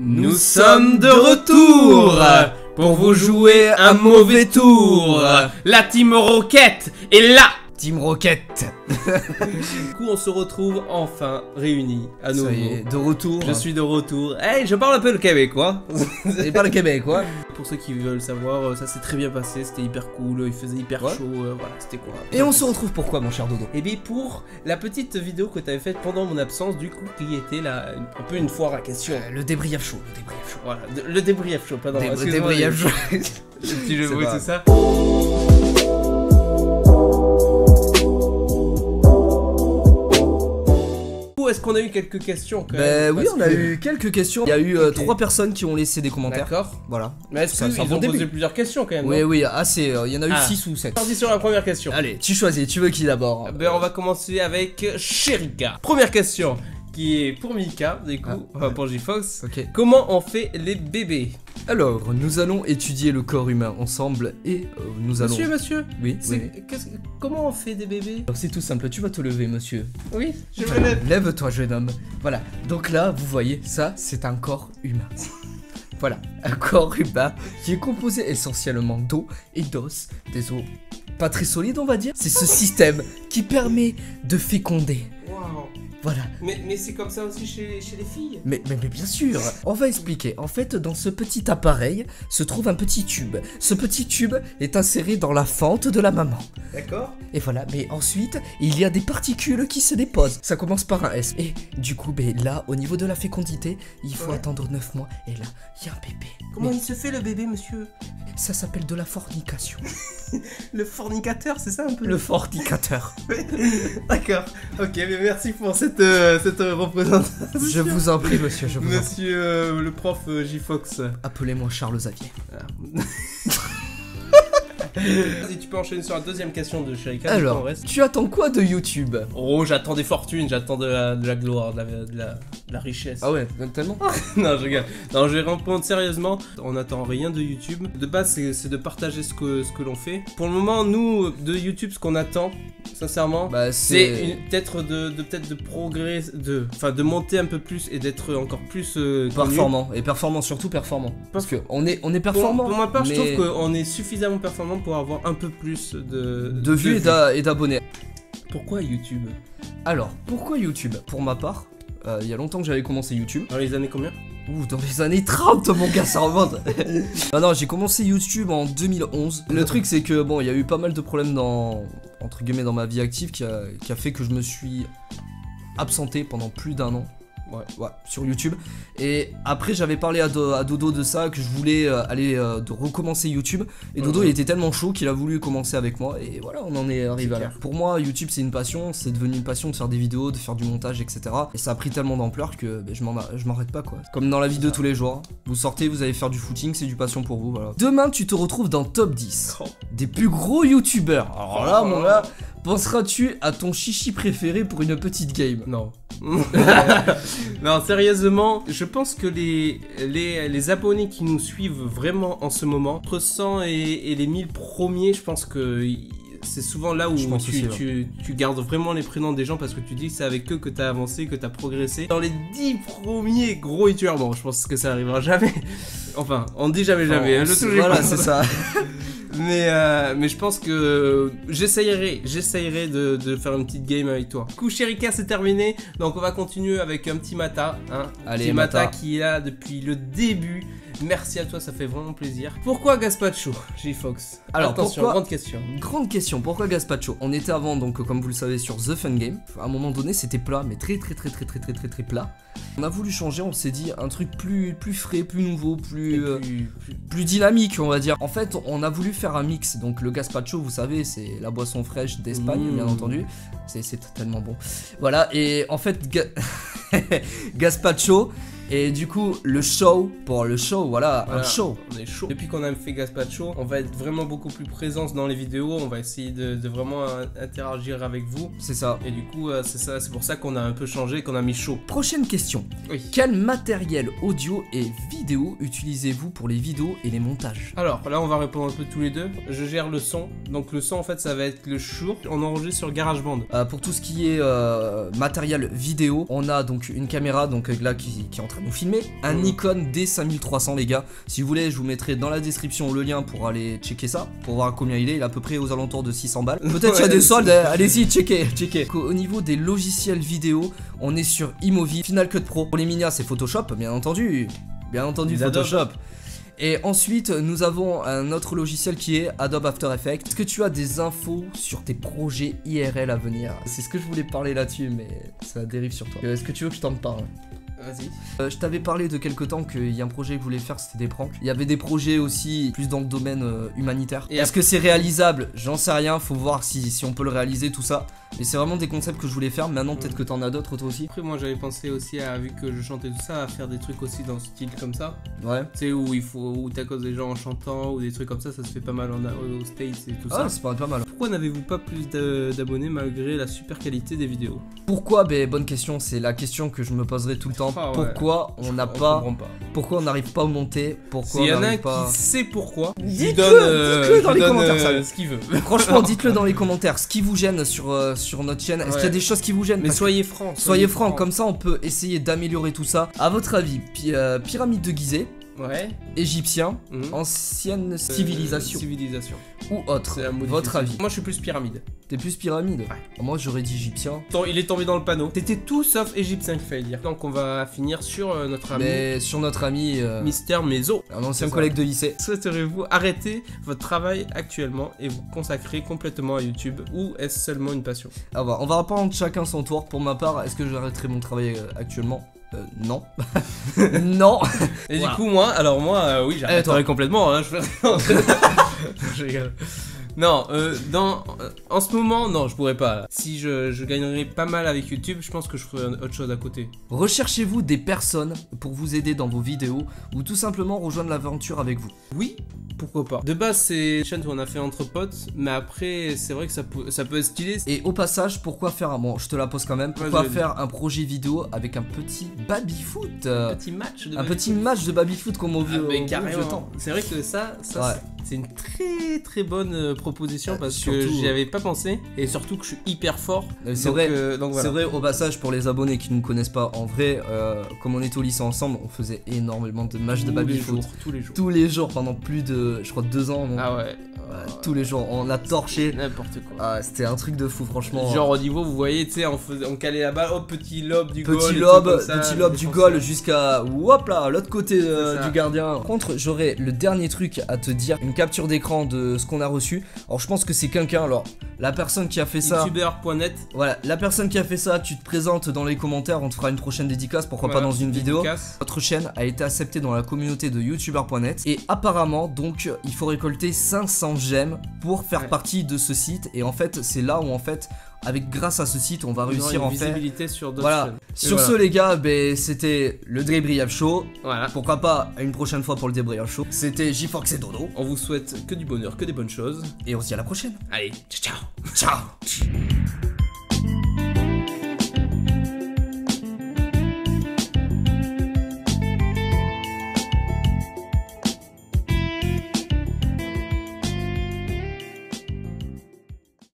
Nous sommes de retour pour vous jouer un mauvais tour. La Team Rocket est là. Team Rocket. Du coup on se retrouve enfin réunis à nouveau. Ça y est, de retour. Je suis de retour. Hey, je parle un peu le québécois. C'est pas le Québec, quoi. Pour ceux qui veulent savoir, ça s'est très bien passé, c'était hyper cool, il faisait hyper chaud, voilà, c'était cool. Et on se retrouve pourquoi, mon cher Dodo? Et bien pour la petite vidéo que tu avais faite pendant mon absence, du coup, qui était là, un peu une foire à questions. Le débrief chaud, le débrief chaud. Voilà, le débrief chaud, pardon. Le débrief chaud. Le petit jeu, oui, c'est ça. Est-ce qu'on a eu quelques questions quand même? Oui, on a eu quelques questions. Il y a eu 3 personnes qui ont laissé des commentaires. D'accord. Voilà. Mais est-ce qu'ils ont posé plusieurs questions quand même? Oui, oui, assez. Il y en a eu 6 ou 7. Parti sur la première question. Allez, tu choisis, tu veux qui d'abord? Ben, on va commencer avec Sherika. Première question qui est pour Mika, du coup, pour J-Fox. Ok. Comment on fait les bébés? Alors, nous allons étudier le corps humain ensemble et nous allons... Monsieur. Oui, oui. Comment on fait des bébés? Alors, c'est tout simple, tu vas te lever, monsieur. Oui, je me lève. Lève-toi, jeune homme. Voilà, donc là, vous voyez, ça, c'est un corps humain. Voilà, un corps humain qui est composé essentiellement d'eau et d'os, des os pas très solides, on va dire. C'est ce système qui permet de féconder. Wow. Voilà. Mais c'est comme ça aussi chez les filles. Mais bien sûr. On va expliquer. En fait, dans ce petit appareil se trouve un petit tube. Ce petit tube est inséré dans la fente de la maman. D'accord. Et voilà, mais ensuite, il y a des particules qui se déposent. Ça commence par un S. Et du coup, là, au niveau de la fécondité, il faut attendre 9 mois. Et là, il y a un bébé. Comment il se fait le bébé, monsieur? Ça s'appelle de la fornication. Le fornicateur, c'est ça un peu? Le fornicateur. D'accord. Ok, mais merci pour cette représentation. Je vous en prie, monsieur. Je vous en prie. Monsieur le prof J-Fox. Appelez-moi Charles Xavier. Vas-y, tu peux enchaîner sur la deuxième question de Sherika. Alors, tu attends quoi de YouTube? Oh, j'attends des fortunes, j'attends de la gloire, de la richesse. Ah ouais, tellement. Non, je regarde. Non, je vais répondre sérieusement. On n'attend rien de YouTube. De base, c'est de partager ce que l'on fait. Pour le moment, nous, de YouTube, ce qu'on attend, sincèrement, c'est peut-être de progresser, de monter un peu plus et d'être encore plus performant. Et performant, surtout performant. Parce que on est performant. Pour ma part, je trouve qu'on est suffisamment performant pour avoir un peu plus de vues et d'abonnés. Pourquoi YouTube? Alors, pourquoi YouTube? Pour ma part, il y a longtemps que j'avais commencé YouTube. Dans les années combien? Ouh, dans les années 30, mon gars, ça remonte. Non, j'ai commencé YouTube en 2011. Le truc, c'est que, bon, il y a eu pas mal de problèmes entre guillemets, dans ma vie active qui a fait que je me suis absenté pendant plus d'1 an. Ouais, sur YouTube. Et après, j'avais parlé à Dodo de ça, que je voulais de recommencer YouTube. Et Dodo, il était tellement chaud qu'il a voulu commencer avec moi. Et voilà, on en est arrivé là. Pour moi, YouTube, c'est une passion. C'est devenu une passion de faire des vidéos, de faire du montage, etc. Et ça a pris tellement d'ampleur que je m'arrête pas, quoi. Comme dans la vie de tous les jours. Vous sortez, vous allez faire du footing, c'est du passion pour vous, voilà. Demain, tu te retrouves dans Top 10 des plus gros YouTubeurs. Alors là, mon gars, penseras-tu à ton chichi préféré pour une petite game? Non. Non, sérieusement, je pense que les abonnés qui nous suivent vraiment en ce moment, entre 100 et les 1000 premiers, je pense que c'est souvent là où tu gardes vraiment les prénoms des gens parce que tu dis que c'est avec eux que tu as avancé, que tu as progressé. Dans les 10 premiers gros youtubeurs, bon, je pense que ça arrivera jamais. Enfin, on dit jamais, hein, voilà, c'est ça. Mais je pense que j'essayerai de faire une petite game avec toi. Du coup, Sherika, c'est terminé. Donc on va continuer avec un petit Mata, hein. Allez, petit Mata qui est là depuis le début. Merci à toi, ça fait vraiment plaisir. Pourquoi Gaspacho, J-Fox? Alors attention, grande question. Grande question, pourquoi Gaspacho? On était avant, donc comme vous le savez, sur The Fun Game. À un moment donné, c'était plat, mais très plat. On a voulu changer, on s'est dit un truc plus frais, plus nouveau, plus dynamique, on va dire. En fait, on a voulu faire un mix. Donc le Gaspacho, vous savez, c'est la boisson fraîche d'Espagne, bien entendu. C'est tellement bon. Voilà, et en fait, Gaspacho. Et du coup, le show, voilà, un show. On est chaud. Depuis qu'on a fait Gaspacho, on va être vraiment beaucoup plus présent dans les vidéos. On va essayer de vraiment interagir avec vous. C'est ça. Et du coup, c'est pour ça qu'on a un peu changé, qu'on a mis chaud. Prochaine question. Oui. Quel matériel audio et vidéo utilisez-vous pour les vidéos et les montages? Alors, là, on va répondre un peu tous les deux. Je gère le son. Donc, le son, en fait, ça va être le Shure. On enregistre sur GarageBand. Pour tout ce qui est matériel vidéo, on a donc une caméra donc là qui est en train à nous filmer. Un Nikon D5300 les gars. Si vous voulez, je vous mettrai dans la description le lien pour aller checker ça, pour voir combien il est. Il est à peu près aux alentours de 600 balles. Peut-être qu'il y a des soldes, allez-y, checkez. Au niveau des logiciels vidéo, on est sur iMovie, Final Cut Pro. Pour les minias, c'est Photoshop, bien entendu. Bien entendu, Photoshop. Et ensuite, nous avons un autre logiciel qui est Adobe After Effects. Est-ce que tu as des infos sur tes projets IRL à venir? C'est ce que je voulais parler là-dessus, mais ça dérive sur toi. Est-ce que tu veux que je t'en parle? Vas-y. Je t'avais parlé de quelque temps qu'il y a un projet que je voulais faire, c'était des pranks. Il y avait des projets aussi plus dans le domaine humanitaire. Et est-ce que c'est réalisable? J'en sais rien, faut voir si on peut le réaliser, tout ça. Mais c'est vraiment des concepts que je voulais faire. Maintenant, peut-être que t'en as d'autres toi aussi. Après, moi j'avais pensé aussi à, vu que je chantais tout ça, à faire des trucs aussi dans ce style comme ça. Ouais. Tu sais, où t'accoses des gens en chantant ou des trucs comme ça se fait pas mal aux States et tout ça. Ah, c'est pas mal. Pourquoi n'avez-vous pas plus d'abonnés malgré la super qualité des vidéos? Pourquoi? Ben, bonne question, c'est la question que je me poserai tout le temps. Ah ouais. Pourquoi on n'a pas. Pourquoi on n'arrive pas à monter? Pourquoi S'il y en a pas... qui sait pourquoi, dites-le dans les commentaires, ce qu'il veut. Franchement, dites-le dans les commentaires, ce qui vous gêne sur notre chaîne. Est-ce qu'il y a des choses qui vous gênent? Mais soyez francs. Soyez francs, comme ça on peut essayer d'améliorer tout ça. À votre avis, pyramide de Gizeh, ouais, égyptien, ancienne civilisation ou autre, votre avis? Moi je suis plus pyramide. T'es plus pyramide? Ouais. Moi j'aurais dit égyptien. Il est tombé dans le panneau. T'étais tout sauf égyptien qu'il fallait dire. Donc on va finir sur notre ami. Mais sur notre ami Mister Mezo, un ancien collègue de lycée. Souhaiteriez-vous arrêter votre travail actuellement et vous consacrer complètement à YouTube, ou est-ce seulement une passion? On va reprendre chacun son tour. Pour ma part, est-ce que j'arrêterai mon travail actuellement? Non. Non. Et voilà. Du coup moi, oui, j'arrêterai complètement, hein, je rigole. Non, en ce moment, non, je pourrais pas. Si je gagnerais pas mal avec YouTube, je pense que je ferais autre chose à côté. Recherchez-vous des personnes pour vous aider dans vos vidéos ou tout simplement rejoindre l'aventure avec vous? Oui, pourquoi pas. De base, c'est une chaîne où on a fait entre potes, mais après, c'est vrai que ça peut être stylé. Et au passage, pourquoi faire bon, je te la pose quand même. Pourquoi faire un projet vidéo avec un petit baby-foot? Un petit match de baby-foot comme au vieux temps. C'est vrai que ça ouais. C'est une très très bonne proposition parce surtout, que j'y avais pas pensé, et surtout que je suis hyper fort. C'est vrai, voilà. C'est vrai, au passage, pour les abonnés qui ne nous connaissent pas, en vrai, comme on était au lycée ensemble, on faisait énormément de matchs de baby-foot. Tous les jours pendant plus de, je crois, 2 ans. Non? Ah ouais. Tous les jours, on a torché. N'importe quoi. Ah, c'était un truc de fou, franchement. Genre au niveau, vous voyez, tu sais, on calait la balle, hop, petit lob du goal. Petit lob du goal jusqu'à, hop là, l'autre côté du gardien. Par contre, j'aurais le dernier truc à te dire, une capture d'écran de ce qu'on a reçu. Alors je pense que c'est quelqu'un, alors la personne qui a fait ça, youtubeur.net. Voilà, la personne qui a fait ça, tu te présentes dans les commentaires, on te fera une prochaine dédicace, pourquoi pas dans une vidéo. Notre chaîne a été acceptée dans la communauté de youtubeur.net et apparemment donc il faut récolter 500 j'aime pour faire partie de ce site, et en fait c'est là où en fait grâce à ce site on va réussir en fait sur d'autres chaînes. Sur ce les gars, c'était le Débrief Show. Voilà. Pourquoi pas une prochaine fois pour le Débrief Show. C'était J-Fox et Dodo. On vous souhaite que du bonheur, que des bonnes choses, et on se dit à la prochaine. Allez, ciao. Ciao.